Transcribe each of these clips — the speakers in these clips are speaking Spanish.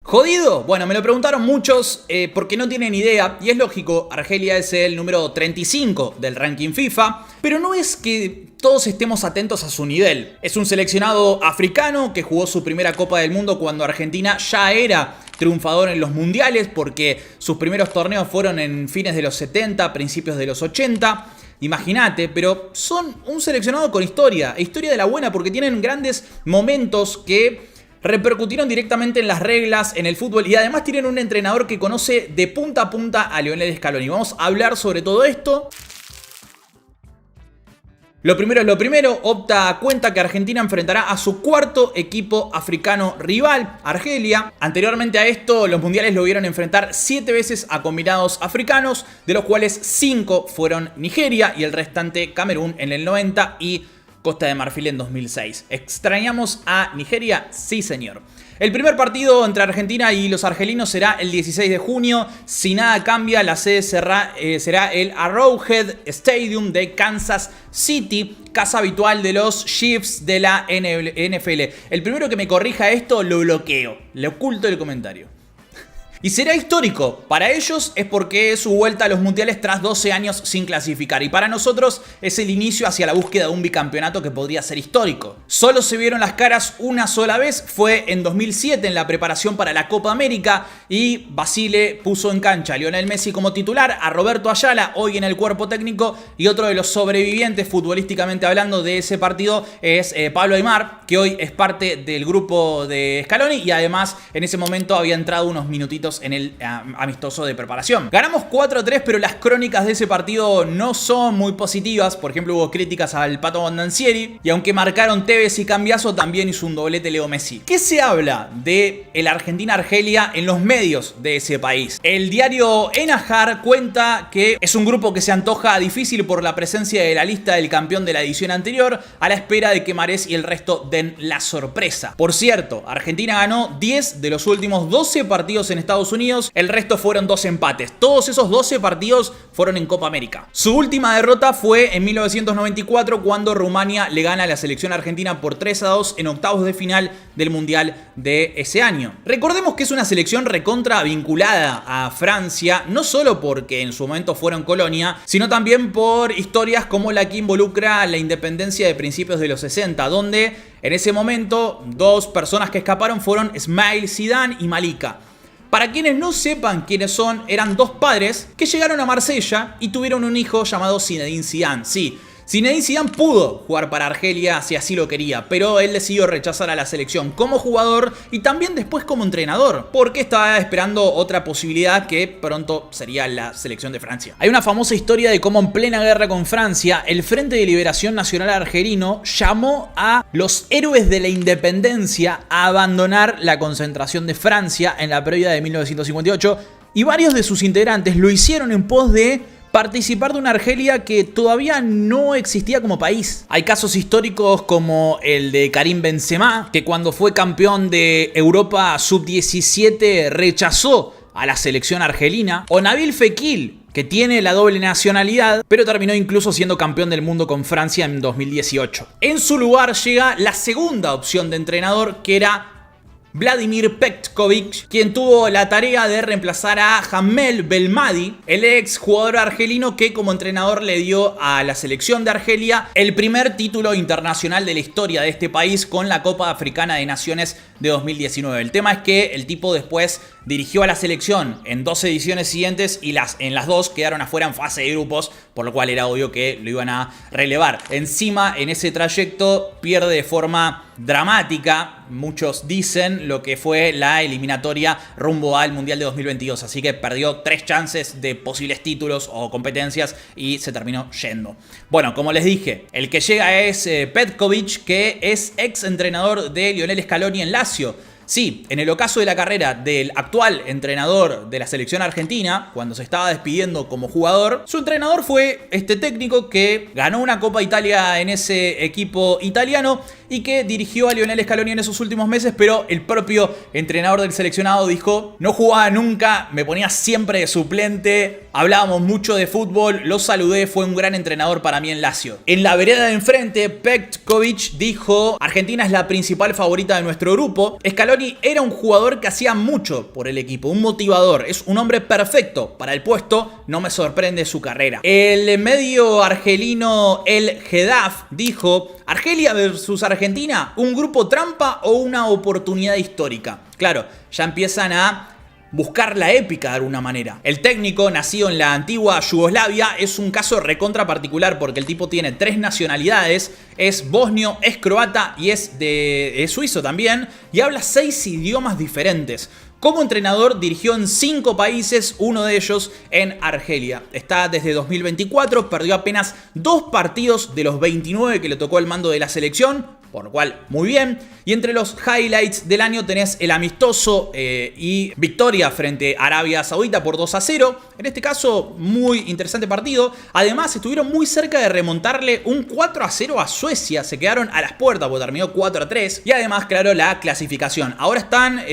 ¿Jodido? Bueno, me lo preguntaron muchos porque no tienen idea, y es lógico, Argelia es el número 35 del ranking FIFA, pero no es que todos estemos atentos a su nivel. Es un seleccionado africano que jugó su primera Copa del Mundo cuando Argentina ya era triunfador en los mundiales, porque sus primeros torneos fueron en fines de los 70, principios de los 80. Imagínate, pero son un seleccionado con historia, historia de la buena, porque tienen grandes momentos que repercutieron directamente en las reglas, en el fútbol, y además tienen un entrenador que conoce de punta a punta a Lionel Scaloni. Vamos a hablar sobre todo esto. Lo primero es lo primero, Opta cuenta que Argentina enfrentará a su cuarto equipo africano rival, Argelia. Anteriormente a esto, los mundiales lo vieron enfrentar 7 veces a combinados africanos, de los cuales 5 fueron Nigeria y el restante Camerún en el 90 y Costa de Marfil en 2006. ¿Extrañamos a Nigeria? Sí, señor. El primer partido entre Argentina y los argelinos será el 16 de junio. Si nada cambia, la sede será el Arrowhead Stadium de Kansas City, casa habitual de los Chiefs de la NFL. El primero que me corrija esto lo bloqueo, le oculto el comentario. Y será histórico. Para ellos es porque es su vuelta a los mundiales tras 12 años sin clasificar. Y para nosotros es el inicio hacia la búsqueda de un bicampeonato que podría ser histórico. Solo se vieron las caras una sola vez. Fue en 2007 en la preparación para la Copa América. Y Basile puso en cancha a Lionel Messi como titular, a Roberto Ayala hoy en el cuerpo técnico. Y otro de los sobrevivientes futbolísticamente hablando de ese partido es Pablo Aimar, que hoy es parte del grupo de Scaloni. Y además en ese momento había entrado unos minutitos en el amistoso de preparación. Ganamos 4-3, pero las crónicas de ese partido no son muy positivas. Por ejemplo, hubo críticas al Pato Bondancieri, y aunque marcaron Tevez y Cambiaso, también hizo un doblete Leo Messi. ¿Qué se habla de el Argentina-Argelia en los medios de ese país? El diario Enahar cuenta que es un grupo que se antoja difícil por la presencia de la lista del campeón de la edición anterior, a la espera de que Mahrez y el resto den la sorpresa. Por cierto, Argentina ganó 10 de los últimos 12 partidos en Estados Unidos, el resto fueron 2 empates. Todos esos 12 partidos fueron en Copa América. Su última derrota fue en 1994, cuando Rumania le gana a la selección argentina por 3-2 en octavos de final del Mundial de ese año. Recordemos que es una selección recontra vinculada a Francia, no solo porque en su momento fueron colonia, sino también por historias como la que involucra la independencia de principios de los 60, donde en ese momento 2 personas que escaparon fueron Ismail Zidane y Malika. Para quienes no sepan quiénes son, eran 2 padres que llegaron a Marsella y tuvieron un hijo llamado Zinedine Zidane. Sí, Zinedine Zidane pudo jugar para Argelia si así lo quería, pero él decidió rechazar a la selección como jugador y también después como entrenador, porque estaba esperando otra posibilidad que pronto sería la selección de Francia. Hay una famosa historia de cómo en plena guerra con Francia, el Frente de Liberación Nacional Argelino llamó a los héroes de la independencia a abandonar la concentración de Francia en la previa de 1958, y varios de sus integrantes lo hicieron en pos de participar de una Argelia que todavía no existía como país. Hay casos históricos como el de Karim Benzema, que cuando fue campeón de Europa Sub-17 rechazó a la selección argelina, o Nabil Fekir, que tiene la doble nacionalidad, pero terminó incluso siendo campeón del mundo con Francia en 2018. En su lugar llega la segunda opción de entrenador, que era Vladimir Petkovic, quien tuvo la tarea de reemplazar a Hamel Belmadi, el ex jugador argelino que como entrenador le dio a la selección de Argelia el primer título internacional de la historia de este país con la Copa Africana de Naciones de 2019. El tema es que el tipo después dirigió a la selección en 2 ediciones siguientes y en las 2 quedaron afuera en fase de grupos, por lo cual era obvio que lo iban a relevar. Encima, en ese trayecto pierde de forma dramática, muchos dicen, lo que fue la eliminatoria rumbo al Mundial de 2022. Así que perdió 3 chances de posibles títulos o competencias y se terminó yendo. Bueno, como les dije, el que llega es Petkovic, que es ex entrenador de Lionel Scaloni en Lazio. Sí, en el ocaso de la carrera del actual entrenador de la selección argentina, cuando se estaba despidiendo como jugador, su entrenador fue este técnico que ganó una Copa Italia en ese equipo italiano y que dirigió a Lionel Scaloni en esos últimos meses, pero el propio entrenador del seleccionado dijo: no jugaba nunca, me ponía siempre de suplente, hablábamos mucho de fútbol, lo saludé, fue un gran entrenador para mí en Lazio. En la vereda de enfrente, Petkovic dijo: Argentina es la principal favorita de nuestro grupo. Scaloni era un jugador que hacía mucho por el equipo, un motivador, es un hombre perfecto para el puesto, no me sorprende su carrera. El medio argelino El Hedaf dijo: Argelia versus Argentina, ¿un grupo trampa o una oportunidad histórica? Claro, ya empiezan a buscar la épica de alguna manera. El técnico, nacido en la antigua Yugoslavia, es un caso recontra particular porque el tipo tiene 3 nacionalidades, es bosnio, es croata y es suizo también, y habla 6 idiomas diferentes. Como entrenador dirigió en 5 países, uno de ellos en Argelia. Está desde 2024, perdió apenas 2 partidos de los 29 que le tocó el mando de la selección, por lo cual muy bien. Y entre los highlights del año tenés el amistoso y victoria frente a Arabia Saudita por 2-0. En este caso, muy interesante partido. Además, estuvieron muy cerca de remontarle un 4-0 a Suecia. Se quedaron a las puertas porque terminó 4-3. Y además, claro, la clasificación. Ahora están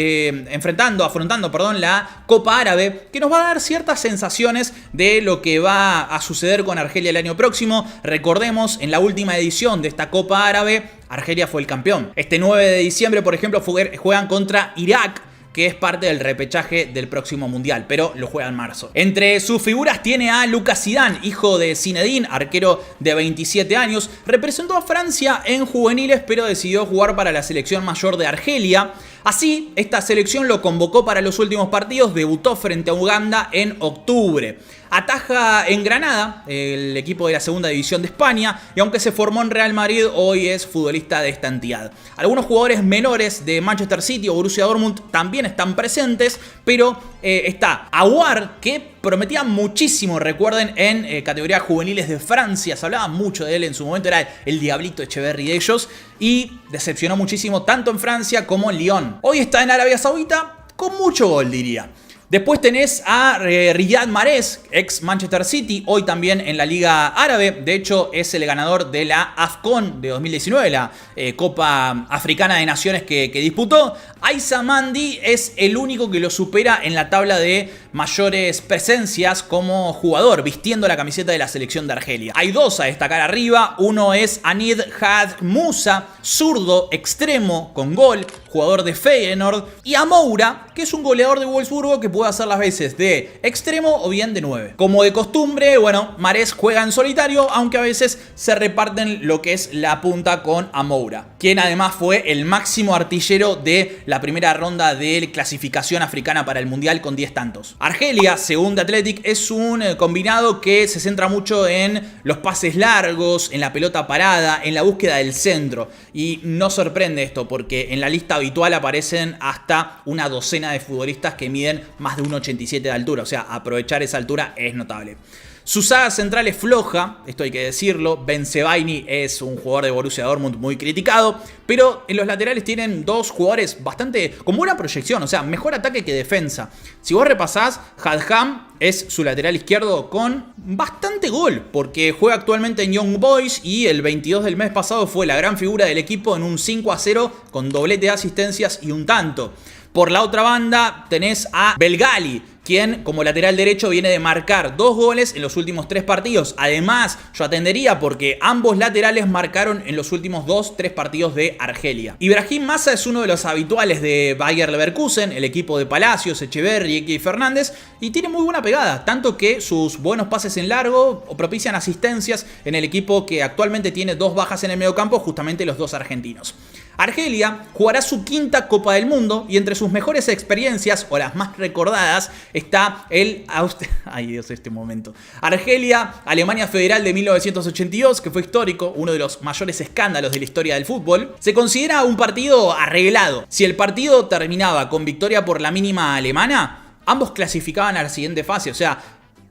afrontando la Copa Árabe, que nos va a dar ciertas sensaciones de lo que va a suceder con Argelia el año próximo. Recordemos, en la última edición de esta Copa Árabe, Argelia fue el campeón. Este 9 de diciembre, por ejemplo, juegan contra Irak, que es parte del repechaje del próximo mundial, pero lo juega en marzo. Entre sus figuras tiene a Lucas Zidane, hijo de Zinedine, arquero de 27 años. Representó a Francia en juveniles, pero decidió jugar para la selección mayor de Argelia. Así, esta selección lo convocó para los últimos partidos, debutó frente a Uganda en octubre. Ataja en Granada, el equipo de la segunda división de España, y aunque se formó en Real Madrid, hoy es futbolista de esta entidad. Algunos jugadores menores de Manchester City o Borussia Dortmund también están presentes, pero está Aouar, que prometía muchísimo, recuerden, en categorías juveniles de Francia, se hablaba mucho de él en su momento, era el diablito Echeverry de ellos, y decepcionó muchísimo tanto en Francia como en Lyon. Hoy está en Arabia Saudita con mucho gol, diría. Después tenés a Riyad Mahrez, ex Manchester City, hoy también en la Liga Árabe. De hecho, es el ganador de la AFCON de 2019, la Copa Africana de Naciones que disputó. Aissa Mandi es el único que lo supera en la tabla de mayores presencias como jugador, vistiendo la camiseta de la selección de Argelia. Hay 2 a destacar arriba. Uno es Anid Had Musa, zurdo, extremo, con gol, jugador de Feyenoord. Y a Moura, que es un goleador de Wolfsburgo que puede hacer las veces de extremo o bien de 9. Como de costumbre, bueno, Mahrez juega en solitario, aunque a veces se reparten lo que es la punta con Amoura, quien además fue el máximo artillero de la primera ronda de clasificación africana para el Mundial con 10 tantos. Argelia, según The Athletic, es un combinado que se centra mucho en los pases largos, en la pelota parada, en la búsqueda del centro. Y no sorprende esto porque en la lista habitual aparecen hasta una docena de futbolistas que miden más de 1,87 de altura, o sea, aprovechar esa altura es notable. Su saga central es floja, esto hay que decirlo. Bensebaini es un jugador de Borussia Dortmund muy criticado, pero en los laterales tienen 2 jugadores bastante con buena proyección, o sea, mejor ataque que defensa. Si vos repasás, Hadham es su lateral izquierdo con bastante gol, porque juega actualmente en Young Boys y el 22 del mes pasado fue la gran figura del equipo en un 5-0 con doblete de asistencias y un tanto. Por la otra banda tenés a Belgali, quien como lateral derecho viene de marcar 2 goles en los últimos 3 partidos. Además, yo atendería porque ambos laterales marcaron en los últimos 2-3 partidos de Argelia. Ibrahim Massa es uno de los habituales de Bayer Leverkusen, el equipo de Palacios, Echeverry, Eki Fernández, y tiene muy buena pegada, tanto que sus buenos pases en largo propician asistencias en el equipo que actualmente tiene 2 bajas en el mediocampo, justamente los 2 argentinos. Argelia jugará su 5ª Copa del Mundo y entre sus mejores experiencias, o las más recordadas, está el ay Dios, este momento. Argelia, Alemania Federal de 1982, que fue histórico, uno de los mayores escándalos de la historia del fútbol. Se considera un partido arreglado. Si el partido terminaba con victoria por la mínima alemana, ambos clasificaban a la siguiente fase, o sea,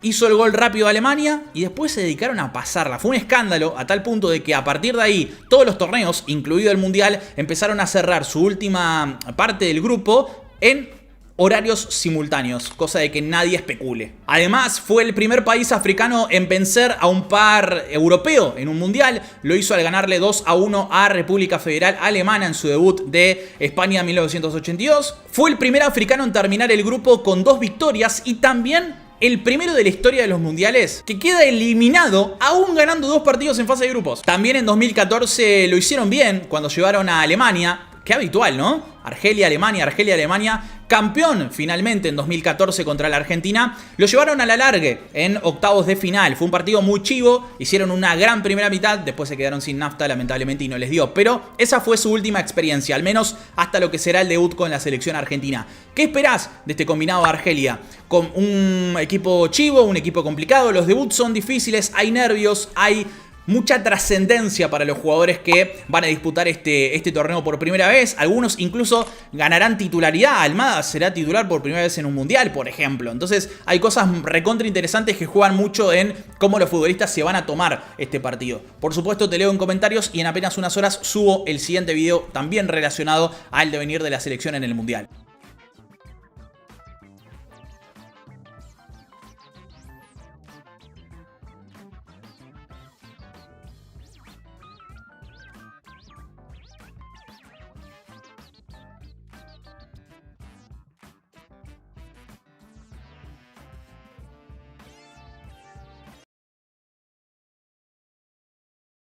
hizo el gol rápido a Alemania y después se dedicaron a pasarla. Fue un escándalo a tal punto de que a partir de ahí todos los torneos, incluido el Mundial, empezaron a cerrar su última parte del grupo en horarios simultáneos, cosa de que nadie especule. Además, fue el primer país africano en vencer a un par europeo en un mundial. Lo hizo al ganarle 2-1 a República Federal Alemana en su debut de España 1982. Fue el primer africano en terminar el grupo con 2 victorias y también el primero de la historia de los mundiales que queda eliminado aún ganando 2 partidos en fase de grupos. También en 2014 lo hicieron bien cuando llevaron a Alemania. Qué habitual, ¿no? Argelia-Alemania, campeón finalmente en 2014 contra la Argentina. Lo llevaron a la largue en octavos de final. Fue un partido muy chivo, hicieron una gran primera mitad, después se quedaron sin nafta lamentablemente y no les dio. Pero esa fue su última experiencia, al menos hasta lo que será el debut con la selección argentina. ¿Qué esperás de este combinado de Argelia? Con un equipo chivo, un equipo complicado, los debuts son difíciles, hay nervios, hay mucha trascendencia para los jugadores que van a disputar este torneo por primera vez. Algunos incluso ganarán titularidad. Almada será titular por primera vez en un mundial, por ejemplo. Entonces hay cosas recontra interesantes que juegan mucho en cómo los futbolistas se van a tomar este partido. Por supuesto te leo en comentarios y en apenas unas horas subo el siguiente video también relacionado al devenir de la selección en el mundial.